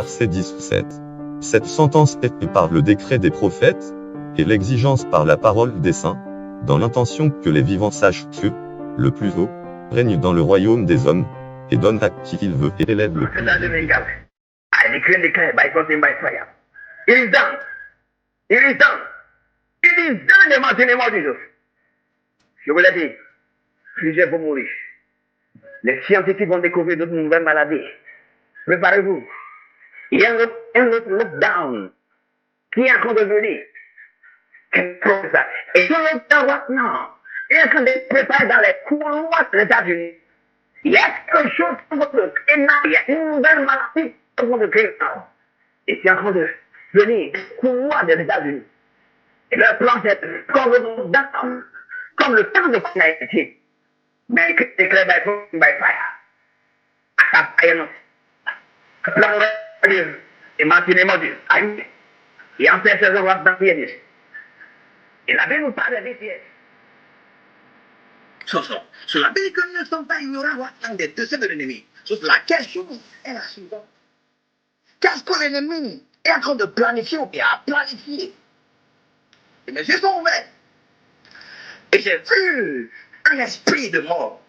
verset 17. Cette sentence est par le décret des prophètes, et l'exigence par la parole des saints, dans l'intention que les vivants sachent que, le plus haut, règne dans le royaume des hommes, et donne à qui il veut et élève le plus. I decree and declare by force and by fire. It is done. It is done. It is done in the mighty name of Jesus. Je vous l'ai dit, plusieurs vont mourir. Les scientifiques vont découvrir d'autres nouvelles maladies. Préparez-vous. Il y a un autre lockdown qui est en train de venir. Et ce lockdown maintenant est en train de se préparer dans les couloirs des États-Unis. Il y a quelque chose qui va se créer. Il y a une nouvelle maladie qui va se créer. Et c'est en train de venir des couloirs des États-Unis. Et le plan, c'est comme le lockdown, comme le temps de finalité. Mais que déclare by force and by fire. À ta paille, non. Et maintenant, Dieu, et en fait, c'est un roi dans pièce. Et la Bible nous parle de pièces. Sur la Bible, nous ne sommes pas ignorants des deux de l'ennemi. Sauf la question est la suivante. Qu'est-ce que l'ennemi est en train de planifier ou bien à planifier? Et mes yeux sont ouverts. Et j'ai vu un esprit de mort.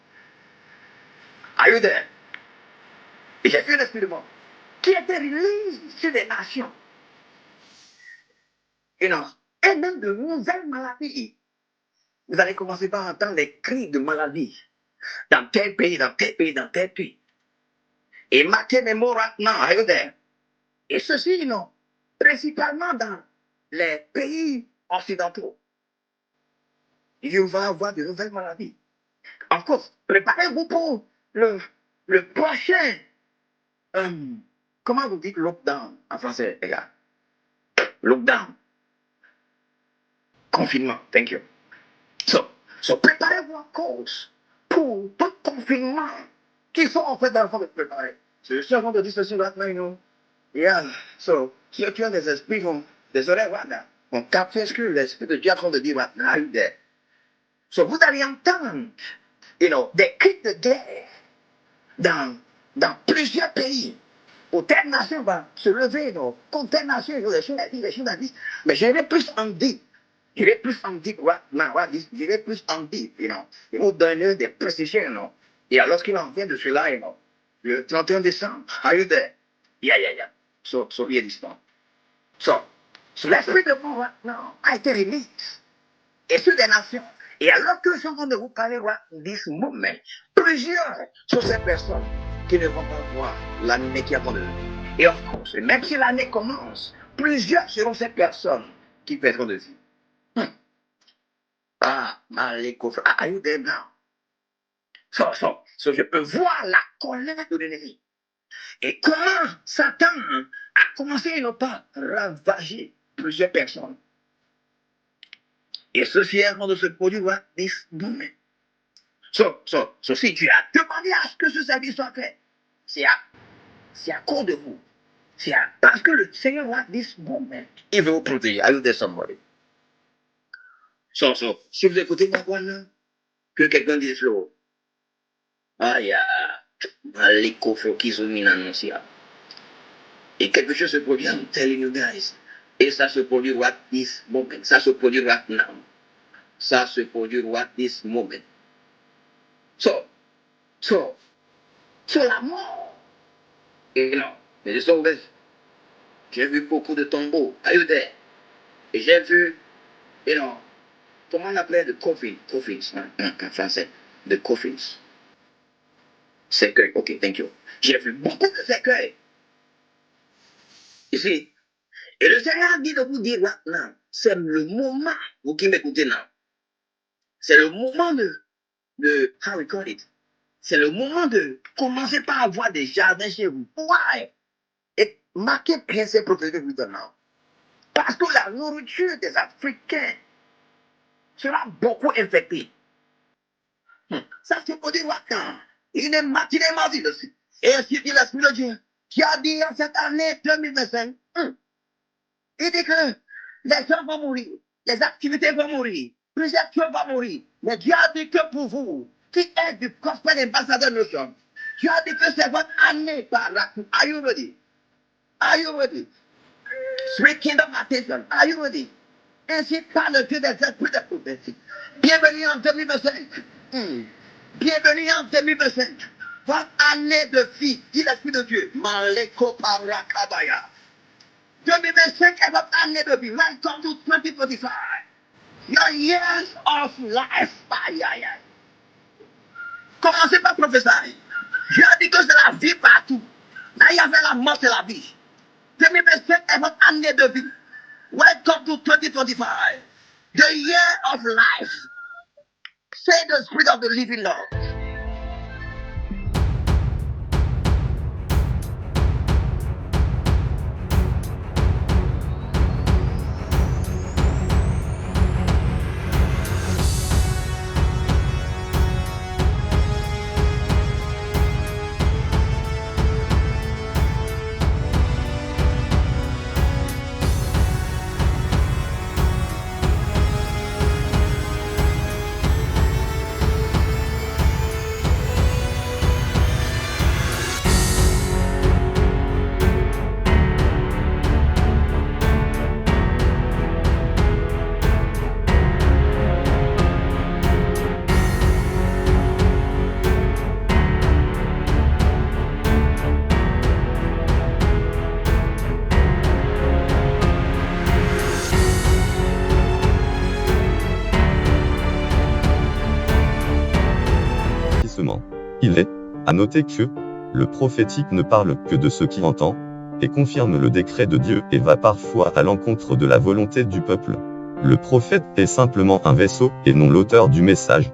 Are you there? Et j'ai vu un esprit de mort qui était release sur les nations. Et même de nouvelles maladies. Vous allez commencer par entendre les cris de maladie. Dans tel pays, dans tel pays, dans tel pays. Et marquez mes mots maintenant, are you there? Et ceci, principalement dans les pays occidentaux. Il va y avoir de nouvelles maladies. En course, préparez-vous pour le prochain, comment vous dites lockdown en français, les gars? Lockdown. Confinement, thank you. So préparez-vous en cause pour tout confinement qui sont en fait dans le fond de préparer. C'est juste avant de dire ceci maintenant, Yeah, so, si tu as des esprits, des oreilles, voilà, on capte ce que l'esprit de Dieu est en train de dire maintenant, so vous allez entendre, des cris de guerre dans plusieurs pays. Où telle nation va se lever, contre telle nation, les choses à dire, mais j'irai plus en deep. J'irai plus en deep, j'irai plus en deep, Ils vont donner des précisions, Et alors qu'il en vient de cela, le 31 décembre, are you there? Yeah. So here this one. So l'esprit de mort, a été release. Et sur des nations. Et alors que je suis en train de vous parler, this moment, plusieurs sont ces personnes qui ne vont pas voir l'année qui est en train de venir. Et of course, même si l'année commence, plusieurs seront ces personnes qui perdront de vie. Are you there now? So je peux voir la colère de l'ennemi. Et comment Satan a commencé par ravager plusieurs personnes. Et ceci est en train de se produire this moment. So si tu as demandé à ce que ce service soit fait, c'est à cause de vous. Parce que le Seigneur a this moment. Il veut vous protéger. Are you there somebody? So, si vous écoutez ma voix là, que quelqu'un dise là, il y a les coffres qui sont mis dans le. Et quelque chose se produit, I'm telling you guys. Et ça se produit this moment. Ça se produit right now. Ça se produit this moment. So la mort. Et mais j'ai vu beaucoup de tombeaux. Are you there? Et j'ai vu, comment on appelait de coffins, en français, de coffins. Cercueil, ok, thank you. J'ai vu beaucoup de cercueils. Ici. Et le Seigneur a dit de vous dire maintenant, c'est le moment, vous qui m'écoutez là, c'est le moment de how we call it, c'est le moment de commencer par avoir des jardins chez vous. Why? Et marquez bien ces prophéties maintenant. Parce que la nourriture des Africains sera beaucoup infectée. Ça se produit maintenant. Il est matinée mardi aussi. Et ainsi dit l'Esprit de Dieu, qui a dit en cette année 2025, il dit que les gens vont mourir, les activités vont mourir, plusieurs choses vont mourir. Mais Dieu a dit que pour vous, qui êtes du gospel ambassadeur nous sommes, Dieu a dit que c'est votre année par là. Are you ready? Are you ready? Sweet kingdom attention. Are you ready? Ainsi parle Dieu des esprits de prophétie. Bienvenue en 2025. Bienvenue en 2025. Votre année de vie, dit l'Esprit de Dieu. Maleko parakabaya. 2025 est votre année de vie. Welcome to 2025. Your years of life. Aïe, aïe, aïe. Commencez par prophétiser. Je dis que c'est la vie partout. Là, il y avait la mort et la vie. 2025 est votre année de vie. Welcome to 2025. The year of life. Say the Spirit of the living Lord. Il est à noter que le prophétique ne parle que de ce qu'il entend, et confirme le décret de Dieu et va parfois à l'encontre de la volonté du peuple. Le prophète est simplement un vaisseau et non l'auteur du message.